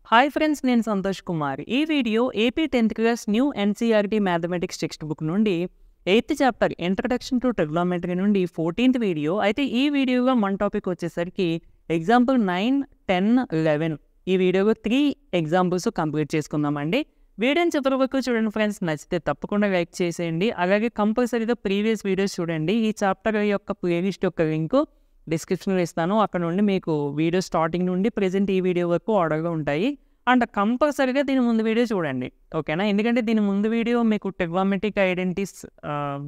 Hi friends, నేను సంతోష్ కుమార్. ఈ video AP 10th class new NCERT mathematics text book నుండి 8th chapter introduction to trigonometry నుండి 14th video. అయితే ఈ వీడియోలో మన టాపిక్ వచ్చేసరికి ఎగ్జాంపుల్ 9, 10, 11. ఈ వీడియోలో 3 ఎగ్జాంపుల్స్ కంప్లీట్ చేసుకుందామండి. వీడియోని చివరి వరకు చూడండి ఫ్రెండ్స్. నచ్చితే తప్పకుండా లైక్ చేసేయండి. అలాగే కంపల్సరీగా ప్రీవియస్ వీడియోస్ చూడండి. ఈ చాప్టర్ యొక్క ప్లేలిస్ట్ యొక్క లింక్ డిస్క్రిప్షన్లో ఇస్తాను. అక్కడ నుండి మీకు వీడియో స్టార్టింగ్ నుండి ప్రెజెంట్ ఈ వీడియో వరకు ఆర్డర్గా ఉంటాయి. అండ్ కంపల్సరీగా దీని ముందు వీడియో చూడండి, ఓకేనా? ఎందుకంటే దీని ముందు వీడియో మీకు ట్రిగ్నోమెట్రిక్ ఐడెంటిటీస్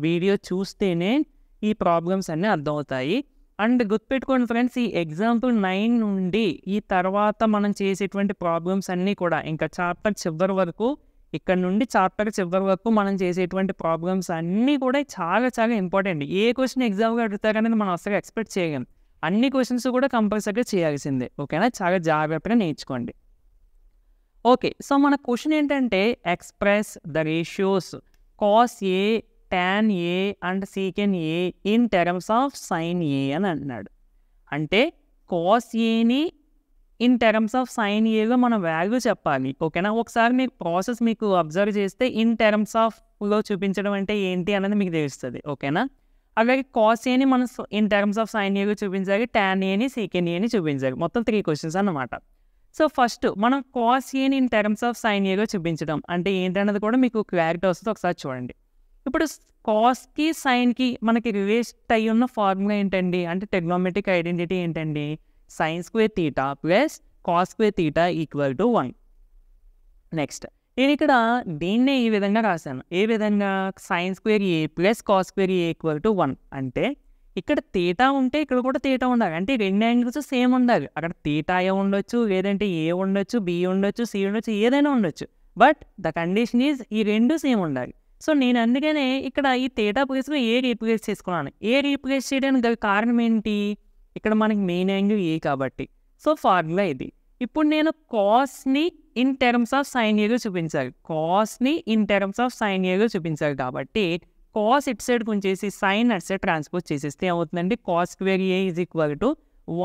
వీడియో చూస్తేనే ఈ ప్రాబ్లమ్స్ అన్నీ అర్థమవుతాయి. అండ్ గుర్తుపెట్టుకోండి ఫ్రెండ్స్, ఈ ఎగ్జాంపుల్ 9 నుండి ఈ తర్వాత మనం చేసేటువంటి ప్రాబ్లమ్స్ అన్నీ కూడా ఇంకా చాప్టర్ చివరి వరకు, ఇక్కడ నుండి చాప్టర్ చివరి వరకు మనం చేసేటువంటి ప్రాబ్లమ్స్ అన్నీ కూడా చాలా చాలా ఇంపార్టెంట్. ఏ క్వశ్చన్ ఎగ్జామ్గా అడుగుతారనేది మనం అసలు ఎక్స్పెక్ట్ చేయలేం. అన్ని క్వశ్చన్స్ కూడా కంపల్సరీగా చేయాల్సిందే, ఓకేనా? చాలా జాగ్రత్తగా నేర్చుకోండి. ఓకే, సో మన క్వశ్చన్ ఏంటంటే express the ratios cos A, tan A and secant A in terms of sine A అని అంటున్నాడు. అంటే కాస్ ఏని ఇన్ టర్మ్స్ ఆఫ్ సైన్ ఏలో మనం వాల్యూ చెప్పాలి, ఓకేనా? ఒకసారి మీకు ప్రాసెస్ మీకు అబ్జర్వ్ చేస్తే ఇన్ టర్మ్స్ ఆఫ్లో చూపించడం అంటే ఏంటి అనేది మీకు తెలుస్తుంది, ఓకేనా? అలాగే కాస్ ఏని మనం ఇన్ టర్మ్స్ ఆఫ్ సైన్ ఏలో చూపించాలి, టాన్ ఏని, సీకెన్ ఏని చూపించాలి. మొత్తం 3 క్వశ్చన్స్ అన్నమాట. సో ఫస్ట్ మనం కాస్ ఏని ఇన్ టర్మ్స్ ఆఫ్ సైన్ ఏగా చూపించడం అంటే ఏంటన్నది కూడా మీకు క్లారిటీ వస్తుంది. ఒకసారి చూడండి. ఇప్పుడు కాస్కి సైన్కి మనకి రిలేట్ అయ్యి ఉన్న ఫార్ములా ఏంటండి అంటే ట్రిగ్నోమెట్రిక్ ఐడెంటిటీ ఏంటండి? Sine square theta plus cos square theta equal to 1. Next నేను ఇక్కడ దీన్నే ఈ విధంగా రాశాను. ఏ విధంగా? Sign square A plus cos square A equal to 1. అంటే ఇక్కడ తీటా ఉంటే ఇక్కడ కూడా తీటా ఉండాలి. అంటే 2 యాంగిల్స్ సేమ్ ఉండాలి. అక్కడ తీటా ఏ ఉండొచ్చు, లేదంటే ఏ ఉండొచ్చు, బి ఉండొచ్చు, సి ఉండొచ్చు, ఏదైనా ఉండొచ్చు. బట్ ద కండిషన్ ఈజ్ ఈ 2 సేమ్ ఉండాలి. సో నేను అందుకనే ఇక్కడ ఈ తీటా ప్లేస్లో ఏ రీప్లేస్ చేసుకున్నాను. ఏ రీప్లేస్ చేయడానికి గల కారణం ఏంటి? ఇక్కడ మనకి మెయిన్ యాంగిల్ ఏ కాబట్టి. సో ఫార్ములా ఇది. ఇప్పుడు నేను కాస్ని ఇన్ టర్మ్స్ ఆఫ్ సైన్ ఏగా చూపించాలి. కాస్ని ఇన్ టర్మ్స్ ఆఫ్ సైన్ ఏగా చూపించాలి కాబట్టి కాస్ ఇట్ సైడ్కి ఉంచేసి సైన్ అట్ సైడ్ ట్రాన్స్పోజ్ చేసేస్తే ఏమవుతుందండి? Cos square A is equal to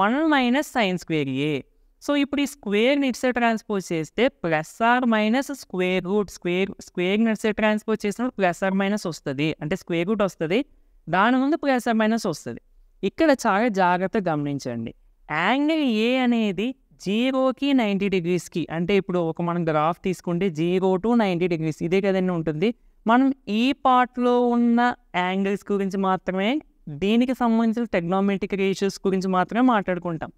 1 minus sine square A. So ఇప్పుడు ఈ స్క్వేర్ని ఇట్ సైడ్ ట్రాన్స్పోజ్ చేస్తే plus or minus square root. స్క్వేర్ని ఇట్ సైడ్ ట్రాన్స్పోజ్ చేసినప్పుడు ప్లస్ ఆర్ మైనస్ వస్తుంది, అంటే స్క్వేర్ రూట్ వస్తుంది. దాని ముందు ప్లస్ ఆర్ మైనస్ వస్తుంది. ఇక్కడ చాలా జాగ్రత్తగా గమనించండి. యాంగిల్ ఏ అనేది 0కి 90 డిగ్రీస్కి, అంటే ఇప్పుడు ఒక మనం గ్రాఫ్ తీసుకుంటే 0 to 90 డిగ్రీస్ ఇదే కదండి ఉంటుంది. మనం ఈ పార్ట్లో ఉన్న యాంగిల్స్ గురించి మాత్రమే, దీనికి సంబంధించిన ట్రిగ్నోమెట్రిక్ రేషియోస్ గురించి మాత్రమే మాట్లాడుకుంటాం.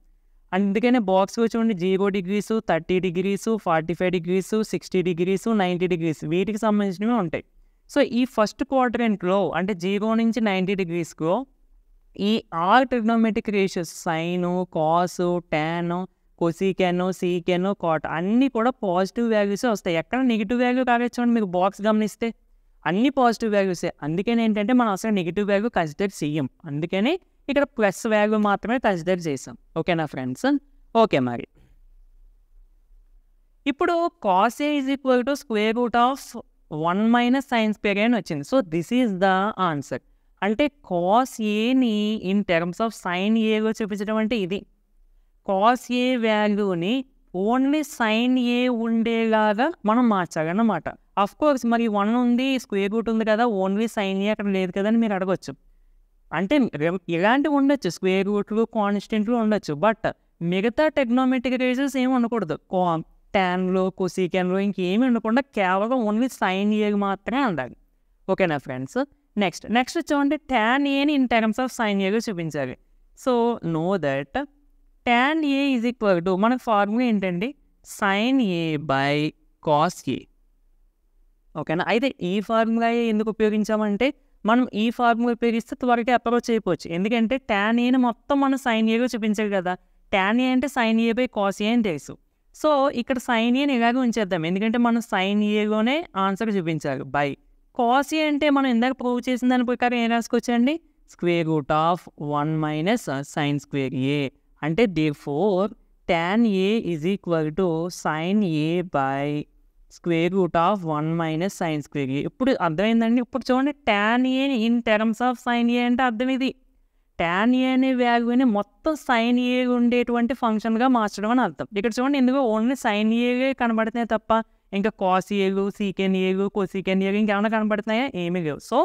అందుకనే బాక్స్లో చూడండి 0 degrees, 30 degrees, 45 degrees, 60 degrees, 90 degrees వీటికి సంబంధించినవి ఉంటాయి. సో ఈ ఫస్ట్ క్వాడ్రంట్లో అంటే 0 నుంచి 90 డిగ్రీస్లో ఈ ఆల్ ట్రిగ్నోమెట్రిక్ రేషియోస్ సైను, కాసు, టాను, కొసీకెను, సీకెను, కాట్ అన్నీ కూడా పాజిటివ్ వాల్యూసే వస్తాయి. ఎక్కడ నెగిటివ్ వాల్యూ కావచ్చు మీకు బాక్స్ గమనిస్తే అన్ని పాజిటివ్ వాల్యూసే. అందుకని ఏంటంటే మనం అసలు నెగిటివ్ వాల్యూ కన్సిడర్ చెయ్యం. అందుకని ఇక్కడ ప్లస్ వాల్యూ మాత్రమే కన్సిడర్ చేసాం, ఓకేనా ఫ్రెండ్స్? ఓకే, మరి ఇప్పుడు cos A is equal to square root of 1 minus sine square అని వచ్చింది. So this is the answer. అంటే కాస్ ఏని ఇన్ టర్మ్స్ ఆఫ్ సైన్ ఏగా చూపించడం అంటే ఇది. కాస్ ఏ వాల్యూని ఓన్లీ సైన్ ఏ ఉండేలాగా మనం మార్చాలన్నమాట. కోర్స్ మరి 1 ఉంది, స్క్వేర్ రూట్ ఉంది కదా, ఓన్లీ సైన్ ఏ అక్కడ లేదు కదా అని మీరు అడగచ్చు. అంటే ఇలాంటివి ఉండొచ్చు, స్క్వేర్ రూట్లు, కాన్స్టెంట్లు ఉండొచ్చు. బట్ మిగతా ట్రిగ్నోమెట్రిక్ రేషియోస్ ఏమి ఉండకూడదు. టాన్లో, కొసీకెన్లో ఇంకేమీ ఉండకుండా కేవలం ఓన్లీ సైన్ ఏ మాత్రమే ఉండాలి, ఓకేనా ఫ్రెండ్స్? నెక్స్ట్ చూడండి, టాన్ ఏని ఇన్ టర్మ్స్ ఆఫ్ సైన్ ఏగా చూపించాలి. So know that tan A is equal to మన ఫార్ములా ఏంటండి? Sine A by cos A, ఓకేనా? అయితే ఈ ఫార్ములా ఎందుకు ఉపయోగించామంటే మనం ఈ ఫార్ములా ఉపయోగిస్తే త్వరగా అప్రోచ్ అయిపోవచ్చు. ఎందుకంటే టాన్ ఏని మొత్తం మనం సైన్ ఏగా చూపించాలి కదా. టాన్ ఏ అంటే sine A by cos A అని తెలుసు. సో ఇక్కడ సైన్ ఏని ఇలాగే ఉంచేద్దాం, ఎందుకంటే మనం సైన్ ఏలోనే ఆన్సర్ చూపించాలి. బై కాస్ ఏ అంటే మనం ఇందాక ప్రూవ్ చేసిన దాని ప్రకారం ఏం రాసుకోవచ్చండి? Square root of 1 minus sine square A. అంటే therefore tan a is equal to sin a by square root of 1 minus sine square A. ఇప్పుడు అర్థమైందండి. ఇప్పుడు చూడండి, tan a in terms of sine A అంటే అర్థం ఇది. tan ఏ అనే వాల్యూని మొత్తం sin ఏ ఉండేటువంటి ఫంక్షన్గా మార్చడం అని అర్థం. ఇక్కడ చూడండి ఎందుకు ఓన్లీ sin ఏ కనబడుతున్నాయి తప్ప ఇంకా cos ఏలు secant ఏలు cosecant ఏలు ఇంకేమైనా కనబడుతున్నాయా? ఏమీ లేవు. So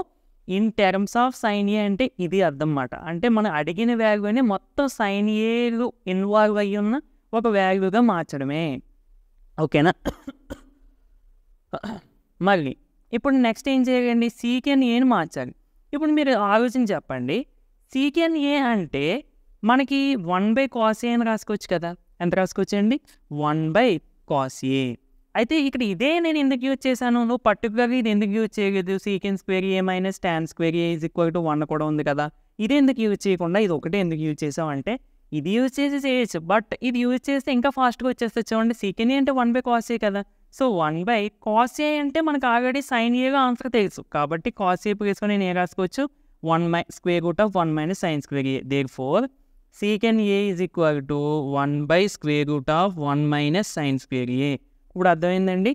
in terms of sin ఏ అంటే ఇది అర్థం అన్నమాట. అంటే మనం అడిగిన వాల్యూని మొత్తం sin ఏలు ఇన్వాల్వ్ అయ్యి ఉన్న ఒక వాల్యూగా మార్చడమే. ఓకేనా? మళ్ళీ ఇప్పుడు నెక్స్ట్ ఏం చేయాలండి? secant ఏని మార్చాలి. ఇప్పుడు మీరు ఆలోచన చెప్పండి, secant ఏ అంటే మనకి 1/cos ఏ అని రాసుకోవచ్చు కదా. ఎంత రాసుకోవచ్చండి? 1/cos ఏ. అయితే ఇక్కడ ఇదే నేను ఎందుకు యూజ్ చేశాను? నువ్వు పర్టికులర్గా ఇది ఎందుకు యూజ్ చేయలేదు? secant square a minus tan square a is equal to 1 కూడా ఉంది కదా. ఇది ఎందుకు యూజ్ చేయకుండా ఇది ఒకటే ఎందుకు యూజ్ చేసావు అంటే, ఇది యూజ్ చేసి చేయొచ్చు, బట్ ఇది యూజ్ చేస్తే ఇంకా ఫాస్ట్గా వచ్చేస్తే చూడండి. secant ఏ అంటే 1/cos ఏ కదా. సో 1/cos ఏ అంటే మనకు ఆల్రెడీ sin ఏగా ఆన్సర్ తెలుసు కాబట్టి cos ఏ ప్లేస్లో నేను ఏ రాసుకోవచ్చు? 1/√1 minus sin square a. Therefore secant a is equal to 1/√1 minus sin square a. ఇప్పుడు అర్థమైందండి.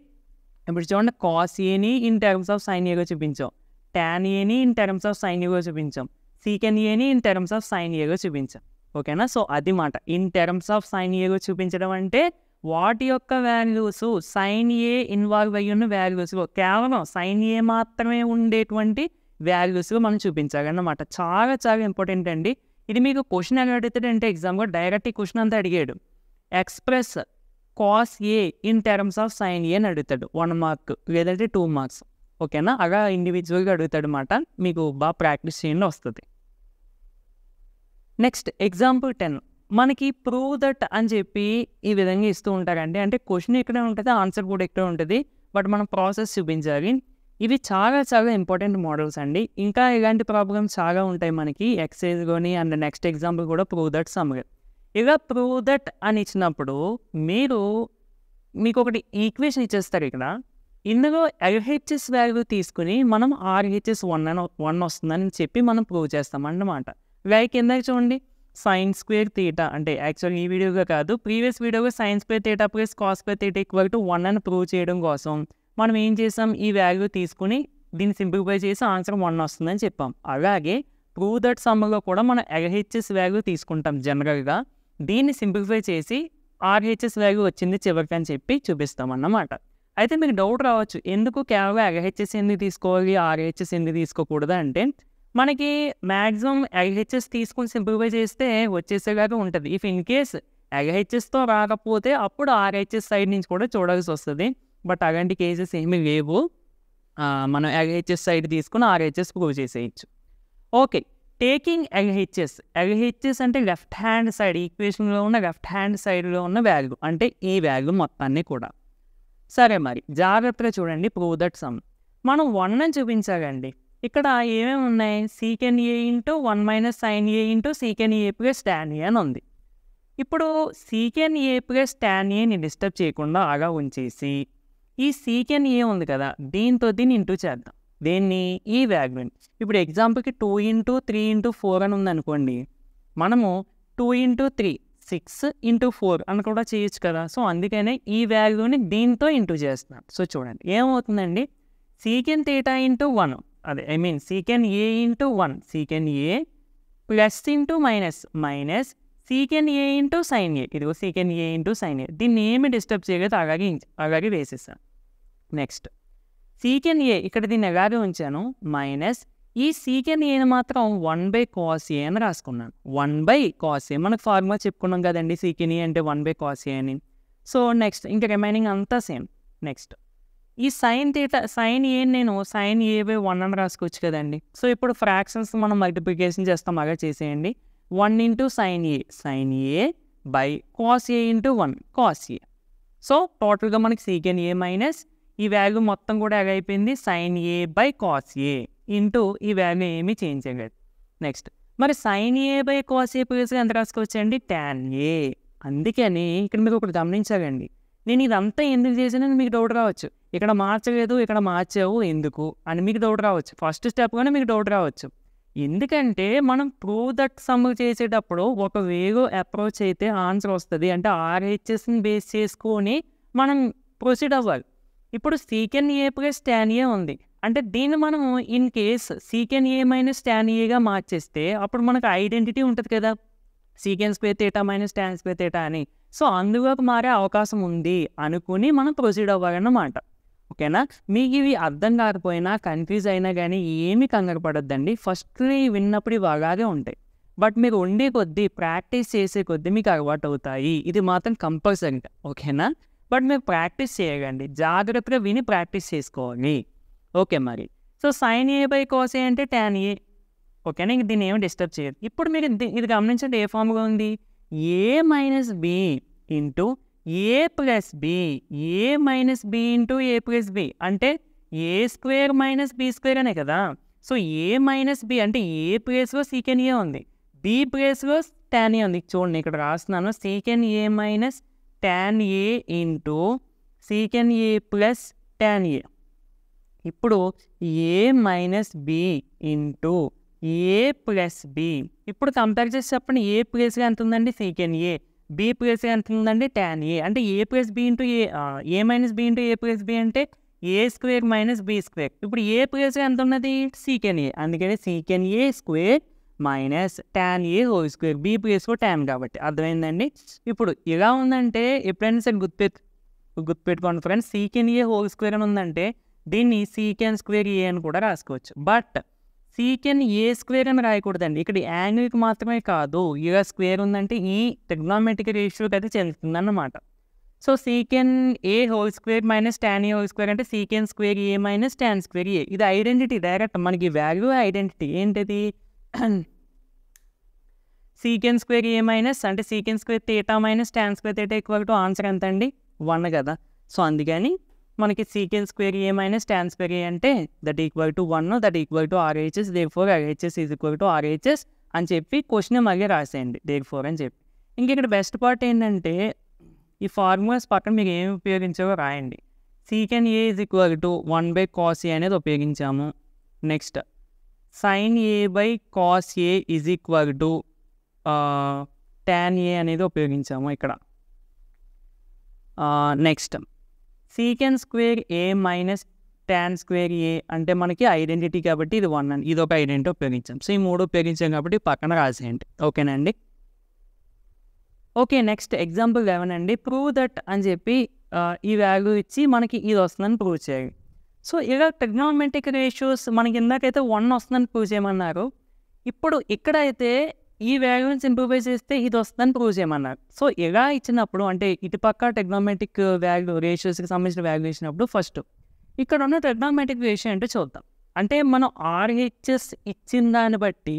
ఇప్పుడు చూడండి, cos ఏని ఇన్ టర్మ్స్ ఆఫ్ sin ఏగా చూపించాం, tan ఏని ఇన్ టర్మ్స్ ఆఫ్ sin ఏగా చూపించాం, secant ఏని ఇన్ టర్మ్స్ ఆఫ్ sin ఏగా చూపించాం. ఓకేనా? సో అది మాట ఇన్ టర్మ్స్ ఆఫ్ sin ఏగా చూపించడం అంటే వాటి యొక్క వాల్యూస్ sin ఏ ఇన్వాల్వ్ అయ్యి ఉన్న వాల్యూస్లో కేవలం sin ఏ మాత్రమే ఉండేటువంటి వాల్యూస్లో మనం చూపించాలన్నమాట. చాలా చాలా ఇంపార్టెంట్ అండి. ఇది మీకు క్వశ్చన్ ఎలా అడుగుతాడంటే ఎగ్జామ్గా డైరెక్ట్ ఈ క్వశ్చన్ అంతా అడిగాడు. Express cos A in terms of sin ఏ అని అడుగుతాడు. 1 మార్క్ లేదంటే 2 మార్క్స్. ఓకేనా? అలా ఇండివిజువల్గా అడుగుతాడు అన్నమాట. మీకు బాగా ప్రాక్టీస్ చేయండి, వస్తుంది. Next example 10. మనకి ప్రూవ్ దట్ అని చెప్పి ఈ విధంగా ఇస్తూ ఉంటారండి. అంటే క్వశ్చన్ ఇక్కడే ఉంటుంది, ఆన్సర్ కూడా ఇక్కడే ఉంటుంది, బట్ మనం ప్రాసెస్ చూపించాలి. ఇవి చాలా చాలా ఇంపార్టెంట్ మోడల్స్ అండి. ఇంకా ఇలాంటి ప్రాబ్లమ్స్ చాలా ఉంటాయి మనకి ఎక్సైజ్లోని. అండ్ నెక్స్ట్ ఎగ్జాంపుల్ కూడా ప్రూవ్ దట్ సమ్మరీ. ఇలా ప్రూవ్ దట్ అని ఇచ్చినప్పుడు మీకు ఒకటి ఈక్వేషన్ ఇచ్చేస్తారు ఇక్కడ. ఇందులో LHS వాల్యూ తీసుకుని మనం RHS 1 వస్తుందని చెప్పి మనం ప్రూవ్ చేస్తాం అన్నమాట. లైక్ ఇందాక చూడండి, sin square theta అంటే యాక్చువల్గా ఈ వీడియోగా కాదు, ప్రీవియస్ వీడియోగా sin square theta ప్లస్ cos square theta equal to 1 అని ప్రూవ్ చేయడం కోసం మనం ఏం చేసాం? ఈ వాల్యూ తీసుకుని దీన్ని సింప్లిఫై చేసి ఆన్సర్ 1 వస్తుందని చెప్పాం. అలాగే ప్రూవ్ దట్ సమ్మర్లో కూడా మనం LHS వాల్యూ తీసుకుంటాం జనరల్గా. దీన్ని సింప్లిఫై చేసి RHS వాల్యూ వచ్చింది చివరికి అని చెప్పి చూపిస్తాం అన్నమాట. అయితే మీకు డౌట్ రావచ్చు, ఎందుకు కేవలం LHS ఎందుకు తీసుకోవాలి, RHS ఎందుకు తీసుకోకూడదు అంటే, మనకి మ్యాక్సిమం LHS తీసుకుని సింప్లిఫై చేస్తే వచ్చేసేలాగా ఉంటుంది. ఇఫ్ ఇన్ కేస్ LHSతో రాకపోతే అప్పుడు RHS సైడ్ నుంచి కూడా చూడాల్సి వస్తుంది. బట్ అలాంటి కేసెస్ ఏమీ లేవు. మనం LHS సైడ్ తీసుకుని RHS ప్రూవ్ చేసేయచ్చు. ఓకే, టేకింగ్ LHS అంటే లెఫ్ట్ హ్యాండ్ సైడ్, ఈక్వేషన్లో ఉన్న లెఫ్ట్ హ్యాండ్ సైడ్లో ఉన్న వాల్యూ అంటే ఈ వాల్యూ మొత్తాన్ని కూడా. సరే, మరి జాగ్రత్తగా చూడండి. ప్రూవ్ దట్ సమ్ మనం 1 అని చూపించాలండి. ఇక్కడ ఏమేమి ఉన్నాయి? secant a into 1 minus sin a into secant a plus tan a అని ఉంది. ఇప్పుడు secant a ప్లస్ tan aని డిస్టర్బ్ చేయకుండా అలా ఉంచేసి ఈ secant a ఉంది కదా, దీంతో దీన్ని ఇంటూ చేద్దాం. దేన్ని? ఈ వాల్యూని. ఇప్పుడు ఎగ్జాంపుల్కి 2 ఇంటూ 3 ఇంటూ 4 అని ఉందనుకోండి, మనము 2 ఇంటూ 3 6 ఇంటూ 4 అని కూడా చేయొచ్చు కదా. సో అందుకనే ఈ వాల్యూని దీంతో ఇంటూ చేస్తున్నాం. సో చూడండి ఏమవుతుందండి, secant theta into 1 secant a into 1 secant a plus into minus secant a into sin a. ఇదిగో secant a into sin a. దీన్ని ఏమి డిస్టర్బ్ చేయలేదు, అలాగే వేసేసాను. నెక్స్ట్ secant a, ఇక్కడ దీన్ని ఎలాగే ఉంచాను, మైనస్ ఈ secant aని మాత్రం 1/cos a అని రాసుకున్నాను. 1/cos a మనకు ఫార్ములా చెప్పుకున్నాం కదండి, secant a అంటే 1/cos a అని. సో నెక్స్ట్ ఇంకా రిమైనింగ్ అంతా సేమ్. నెక్స్ట్ ఈ sin a నేను sin a/1 అని రాసుకోవచ్చు కదండి. సో ఇప్పుడు ఫ్రాక్షన్స్ మనం మల్టిప్లికేషన్ చేస్తాం, అలా చేసేయండి. 1 into sin a by cos a into 1 cos a. So టోటల్గా మనకి secant a మైనస్ ఈ వాల్యూ మొత్తం కూడా ఎలా అయిపోయింది, sin a by cos a into ఈ వాల్యూ ఏమీ చేంజ్ చేయలేదు. నెక్స్ట్ మరి sin a by cos a ప్లేస్గా ఎంత రాసుకోవచ్చండి, tan a. అందుకని ఇక్కడ మీరు ఒకటి గమనించాలండి, నేను ఇదంతా ఎందుకు చేశానని మీకు డౌట్ రావచ్చు. ఇక్కడ మార్చలేదు, ఇక్కడ మార్చావు ఎందుకు అని మీకు డౌట్ రావచ్చు. ఫస్ట్ స్టెప్గానే మీకు డౌట్ రావచ్చు. ఎందుకంటే మనం ప్రూవ్ దట్ సమ్ చేసేటప్పుడు ఒక వేలో అప్రోచ్ అయితే ఆన్సర్ వస్తుంది. అంటే RHSని బేస్ చేసుకొని మనం ప్రొసీడ్ అవ్వాలి. ఇప్పుడు secant a plus tan a ఉంది, అంటే దీన్ని మనము in case secant A minus tan ఏగా మార్చేస్తే అప్పుడు మనకు ఐడెంటిటీ ఉంటుంది కదా, secant square theta minus tan square theta అని. సో అందులోకి మారే అవకాశం ఉంది అనుకుని మనం ప్రొసీడ్ అవ్వాలన్నమాట. ఓకేనా? మీకు ఇవి అర్థం కాకపోయినా కన్ఫ్యూజ్ అయినా కానీ ఏమీ కంగారు పడొద్దండి. ఫస్ట్లీ విన్నప్పుడు ఇవి అలాగే ఉంటాయి, బట్ మీరు ఉండే కొద్దీ ప్రాక్టీస్ చేసే కొద్దీ మీకు అలవాటు అవుతాయి. ఇది మాత్రం కంపల్సరీగా. ఓకేనా? బట్ మీరు ప్రాక్టీస్ చేయకండి, జాగ్రత్తగా విని ప్రాక్టీస్ చేసుకోవాలి. ఓకే మరి. So sine A by cos A అంటే ట్యాన్ ఏ. ఓకేనా? ఇంక దీన్ని ఏమి డిస్టర్బ్ చేయదు. ఇప్పుడు మీరు ఇది గమనించండి, ఏ ఫామ్గా ఉంది? ఏ minus B into A plus B, A minus B into A plus B అంటే A square minus B square అనే కదా. సో ఏ మైనస్ బి అంటే ఏ ప్లేస్లో సీకెన్ ఏ ఉంది, బి ప్లేస్లో ట్యాన్ ఏ ఉంది. చూడండి ఇక్కడ రాస్తున్నాను, సీకెన్ A minus tan A into సీకెన్ A plus tan ఏ. ఇప్పుడు ఏ minus B into A plus B. ఇప్పుడు కంపేర్ చేసి చెప్పండి, ఏ ప్లేస్గా ఎంత ఉందండి సీకెన్ ఏ, బి ప్లేస్గా ఎంత ఉందండి ట్యాన్ ఏ. అంటే A plus B into A minus B into A plus B అంటే A square minus B square. ఇప్పుడు ఏ ప్లేస్గా ఎంత ఉన్నది సీకెన్ ఏ, అందుకని secant A square minus tan A whole square, B ప్లేస్లో ట్యాన్ కాబట్టి. అర్థమైందండి? ఇప్పుడు ఎలా ఉందంటే ఎప్పుడైనా సరే గుర్తుపెట్టుకోండి friends, secant A whole square అని ఉందంటే దీన్ని సీకెన్ స్క్వేర్ ఏ అని కూడా రాసుకోవచ్చు. బట్ సీకెన్ ఏ స్క్వేర్ అని రాయకూడదండి. ఇక్కడ యాంగిల్కి మాత్రమే కాదు, ఇలా స్క్వేర్ ఉందంటే ఈ ట్రిగ్నోమెట్రిక్ రేషియోకి అయితే చెందుతుంది అన్నమాట. So సీకెన్ A whole square minus tan A whole square అంటే సీకెన్ square A minus tan square ఏ. ఇది ఐడెంటిటీ డైరెక్ట్, మనకి వాల్యూ ఐడెంటిటీ ఏంటిది? సీకెన్ స్క్వేర్ ఏ మైనస్ అంటే సీకెన్ square theta minus tan square theta equal to answer ఎంత అండి 1 కదా. సో అందుకని మనకి సీకెన్ square A minus tan square A అంటే that equal to 1, that equal to RHS, therefore RHS is equal to RHS అని చెప్పి question మళ్ళీ రాసేయండి దేర్ఫోర్ అని చెప్పి. ఇంక ఇక్కడ బెస్ట్ పార్ట్ ఏంటంటే ఈ ఫార్ములాస్ పక్కన మీరు ఏమి ఉపయోగించావో రాయండి. Secant A is equal to 1 by cos A అనేది ఉపయోగించాము. Next sine A by cos A is equal to tan A అనేది ఉపయోగించాము ఇక్కడ. Next secant square A minus tan square A అంటే మనకి ఐడెంటిటీ కాబట్టి ఇది 1 అని, ఇది ఒక ఐడెంటిటీ ఉపయోగించాం. సో ఈ 3 ఉపయోగించాం కాబట్టి పక్కన రాసేయండి. ఓకేనండి? ఓకే, నెక్స్ట్ ఎగ్జాంపుల్ 11 అండి. ప్రూవ్ దట్ అని చెప్పి ఈ వాల్యూ ఇచ్చి మనకి ఇది వస్తుందని ప్రూవ్ చేయాలి. సో ఇలా ట్రిగ్నోమెట్రిక్ రేషియోస్ మనకి ఇందాకైతే 1 వస్తుందని ప్రూవ్ చేయమన్నారు. ఇప్పుడు ఇక్కడైతే ఈ వాల్యూని సింప్లిఫై చేస్తే ఇది వస్తుందని ప్రూవ్ చేయమన్నారు. సో ఇలా ఇచ్చినప్పుడు అంటే ఇటుపక్క ట్రిగ్నోమెట్రిక్ వాల్యూ రేషియోస్కి సంబంధించిన వాల్యూ ఇచ్చినప్పుడు ఫస్ట్ ఇక్కడ ఉన్న ట్రిగ్నోమెట్రిక్ రేషియో అంటే చూద్దాం. అంటే మనం RHS ఇచ్చిన దాన్ని బట్టి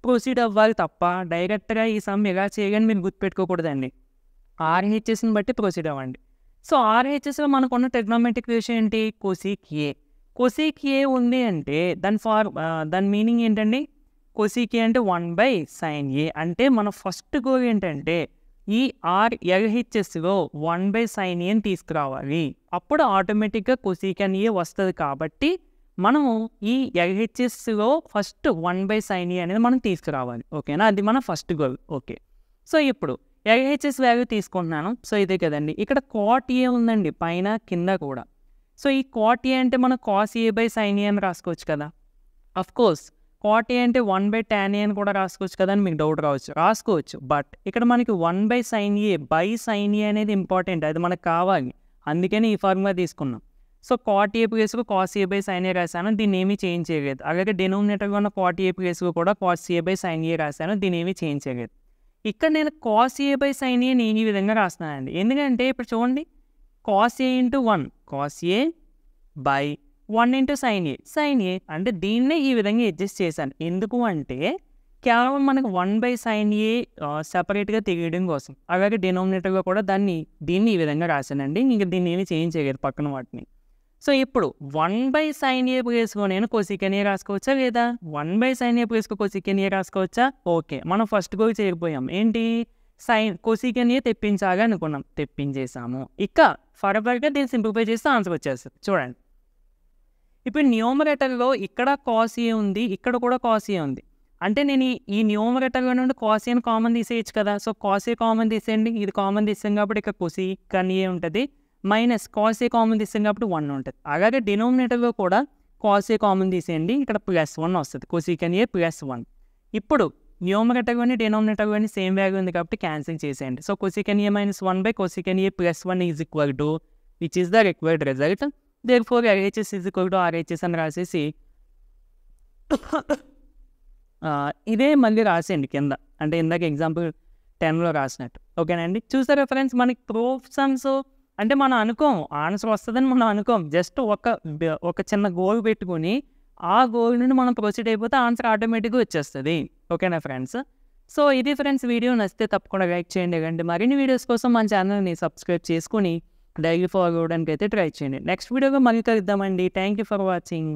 ప్రొసీడ్ అవ్వాలి తప్ప డైరెక్ట్గా ఈ సమ్ ఎలా చేయగానే మీరు గుర్తుపెట్టుకోకూడదండి. RHSని బట్టి ప్రొసీడ్ అవ్వండి. సో RHSలో మనకు ఉన్న ట్రిగ్నోమెట్రిక్ రేషియో ఏంటి? కొసీక్ ఏ. కొసీక్ ఏ ఉంది అంటే దాని మీనింగ్ ఏంటండి? కొసీక్ ఏ అంటే 1 బై సైన్ ఏ. అంటే మన ఫస్ట్ గోల్ ఏంటంటే ఈ LHSలో 1 బై సైన్ ఏని తీసుకురావాలి. అప్పుడు ఆటోమేటిక్గా కొసీక్ ఏ వస్తుంది. కాబట్టి మనము ఈ LHSలో ఫస్ట్ 1 బై సైన్ ఏ అనేది మనం తీసుకురావాలి. ఓకేనా? అది మన ఫస్ట్ గోల్. ఓకే, సో ఇప్పుడు LHS వాల్యూ తీసుకుంటున్నాను. సో ఇదే కదండి. ఇక్కడ కాట్ ఏ ఉందండి పైన కింద కూడా. సో ఈ కాట్ ఏ అంటే మనం cos A by sine A అని రాసుకోవచ్చు కదా. అఫ్ కోర్స్ కాట్ ఏ అంటే 1 బై ట్యాన్ ఏ అని కూడా రాసుకోవచ్చు కదా అని మీకు డౌట్ రాసుకోవచ్చు. బట్ ఇక్కడ మనకి 1 by sine A by sine A అనేది ఇంపార్టెంట్, అది మనకు కావాలి. అందుకని ఈ ఫార్ములా తీసుకున్నాం. సో కాట్ ఏ ప్లేస్లో cos A by sine A రాశాను, దీన్ని ఏమీ చేంజ్ చేయలేదు. అలాగే డినోమినేటర్గా ఉన్న కాట్ ఏ ప్లేస్లో కూడా cos A by sine A రాశాను, దీన్ని ఏమీ చేంజ్ చేయలేదు. ఇక్కడ నేను cos A by sine A నేను ఈ విధంగా రాస్తున్నానండి. ఎందుకంటే ఇప్పుడు చూడండి, cos A into 1 cos A by 1 into sine A అంటే దీన్నే ఈ విధంగా అడ్జస్ట్ చేశాను. ఎందుకు అంటే కేవలం మనకు 1 బై సైన్ ఏ సపరేట్గా తెలియడం కోసం. అలాగే డినోమినేటర్గా కూడా దీన్ని ఈ విధంగా రాశానండి. ఇంకా దీన్ని ఏమి చేంజ్ చేయలేదు పక్కన వాటిని. సో ఇప్పుడు 1 బై సైన్ ఏ ప్లేస్లో నేను కొసీకెన్ ఏ రాసుకోవచ్చా లేదా? 1 బై సైన్ ఏ ప్లేస్లో కొసీకెన్ ఏ రాసుకోవచ్చా? ఓకే, మనం ఫస్ట్ గోల్ చేరిపోయాం. ఏంటి? కొసీకెన్ ఏ తెప్పించాలి అనుకున్నాం, తెప్పించేసాము. ఇక ఫర్దర్గా దీన్ని సింప్లిఫై చేస్తే ఆన్సర్ వచ్చేస్తుంది. చూడండి, ఇప్పుడు న్యూమరేటర్లో ఇక్కడ కాస్ ఏ ఉంది, ఇక్కడ కూడా కాస్ ఏ ఉంది. అంటే నేను ఈ న్యూమరేటర్లో నుండి కాస్ ఏని కామన్ తీసేయచ్చు కదా. సో కాస్ ఏ కామన్ తీసేయండి, ఇది కామన్ తీసాం కాబట్టి ఇక్కడ కొసీకెన్ ఏ ఉంటుంది, మైనస్ కాస్ ఏ కామన్ తీసాం కాబట్టి 1 ఉంటుంది. అలాగే డినోమినేటర్లో కూడా కాస్ ఏ కామన్ తీసేయండి, ఇక్కడ +1 వస్తుంది, కొసీకెన్ ఏ +1. ఇప్పుడు న్యూమరేటర్ కానీ డినామినేటర్ కానీ సేమ్ వాల్యూ ఉంది కాబట్టి క్యాన్సిల్ చేసేయండి. So కొసీకెన్ A -1 by కొసీకెన్ A +1 is equal to which is the required result. Therefore RHS is equal to RHS అని రాసేసి ఇదే మళ్ళీ రాసేయండి కింద, అంటే ఇందాక ఎగ్జాంపుల్ 10లో రాసినట్టు. ఓకేనండి, చూసారా ఫ్రెండ్స్, మనకి ప్రూఫ్ సమ్స్ అంటే మనం అనుకోం ఆన్సర్ వస్తుందని మనం అనుకోం, జస్ట్ ఒక చిన్న గోల్ పెట్టుకొని ఆ గోల్ నుండి మనం ప్రొసీడ్ అయిపోతే ఆన్సర్ ఆటోమేటిక్గా వచ్చేస్తుంది. ఓకేనా ఫ్రెండ్స్? సో ఇది ఫ్రెండ్స్, వీడియో నచ్చితే తప్పకుండా లైక్ చేయండి. అండి మరిన్ని వీడియోస్ కోసం మన ఛానల్ని సబ్స్క్రైబ్ చేసుకుని డైలీ ఫాలో అవ్వడానికి అయితే ట్రై చేయండి. నెక్స్ట్ వీడియోగా మళ్ళీ కలుద్దామండి. Thank you for watching.